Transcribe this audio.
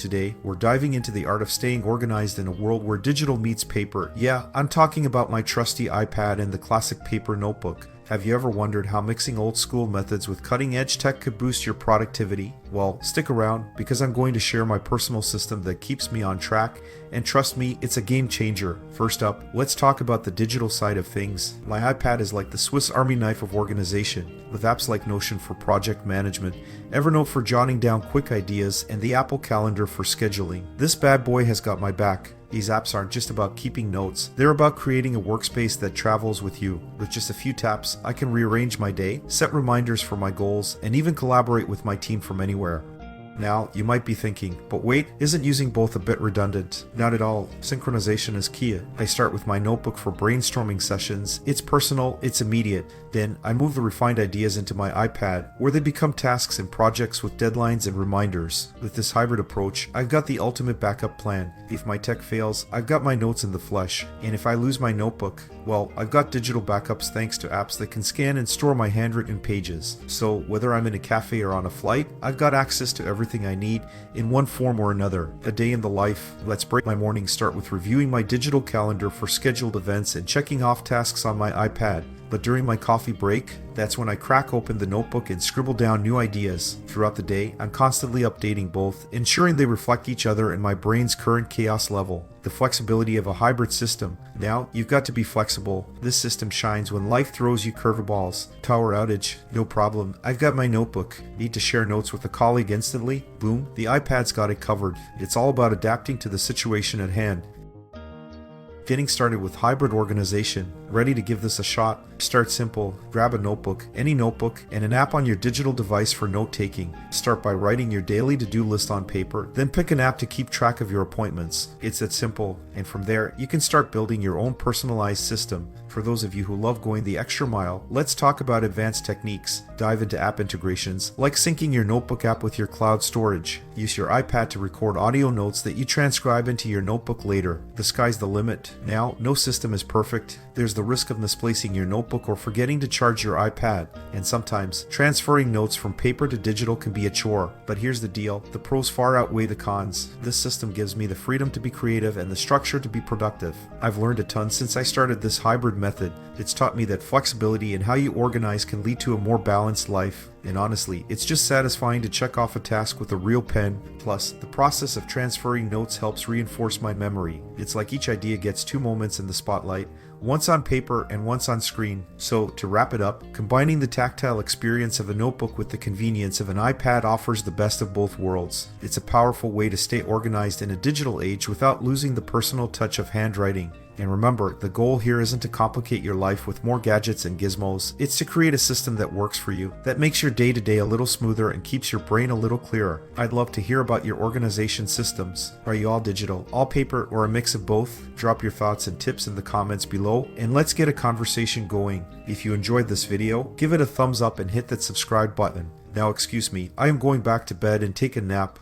today, we're diving into the art of staying organized in a world where digital meets paper. Yeah, I'm talking about my trusty iPad and the classic paper notebook. Have you ever wondered how mixing old school methods with cutting edge tech could boost your productivity? Well, stick around because I'm going to share my personal system that keeps me on track, and trust me, it's a game changer. First up, let's talk about the digital side of things. My iPad is like the Swiss Army knife of organization, with apps like Notion for project management, Evernote for jotting down quick ideas, and the Apple Calendar for scheduling. This bad boy has got my back. These apps aren't just about keeping notes, they're about creating a workspace that travels with you. With just a few taps, I can rearrange my day, set reminders for my goals, and even collaborate with my team from anywhere. Now, you might be thinking, but wait, isn't using both a bit redundant? Not at all. Synchronization is key. I start with my notebook for brainstorming sessions. It's personal, it's immediate. Then, I move the refined ideas into my iPad, where they become tasks and projects with deadlines and reminders. With this hybrid approach, I've got the ultimate backup plan. If my tech fails, I've got my notes in the flesh. And if I lose my notebook, well, I've got digital backups thanks to apps that can scan and store my handwritten pages. So, whether I'm in a cafe or on a flight, I've got access to everything I need in one form or another. A day in the life. Let's break my morning start with reviewing my digital calendar for scheduled events and checking off tasks on my iPad. But during my coffee break, that's when I crack open the notebook and scribble down new ideas. Throughout the day, I'm constantly updating both, ensuring they reflect each other and my brain's current chaos level. The flexibility of a hybrid system. Now, you've got to be flexible. This system shines when life throws you curveballs. Power outage, no problem. I've got my notebook. Need to share notes with a colleague instantly? Boom, the iPad's got it covered. It's all about adapting to the situation at hand. Getting started with hybrid organization. Ready to give this a shot? Start simple. Grab a notebook, any notebook, and an app on your digital device for note-taking. Start by writing your daily to-do list on paper, then pick an app to keep track of your appointments. It's that simple, and from there, you can start building your own personalized system. For those of you who love going the extra mile, let's talk about advanced techniques. Dive into app integrations, like syncing your notebook app with your cloud storage. Use your iPad to record audio notes that you transcribe into your notebook later. The sky's the limit. Now, no system is perfect. There's the risk of misplacing your notebook or forgetting to charge your iPad. And sometimes, transferring notes from paper to digital can be a chore. But here's the deal, the pros far outweigh the cons. This system gives me the freedom to be creative and the structure to be productive. I've learned a ton since I started this hybrid method. It's taught me that flexibility in how you organize can lead to a more balanced life. And honestly, it's just satisfying to check off a task with a real pen. Plus, the process of transferring notes helps reinforce my memory. It's like each idea gets 2 moments in the spotlight, once on paper and once on screen. So, to wrap it up, combining the tactile experience of a notebook with the convenience of an iPad offers the best of both worlds. It's a powerful way to stay organized in a digital age without losing the personal touch of handwriting. And remember, the goal here isn't to complicate your life with more gadgets and gizmos. It's to create a system that works for you, that makes your day-to-day a little smoother and keeps your brain a little clearer. I'd love to hear about your organization systems. Are you all digital, all paper, or a mix of both? Drop your thoughts and tips in the comments below, and let's get a conversation going. If you enjoyed this video, give it a thumbs up and hit that subscribe button. Now excuse me, I am going back to bed and take a nap.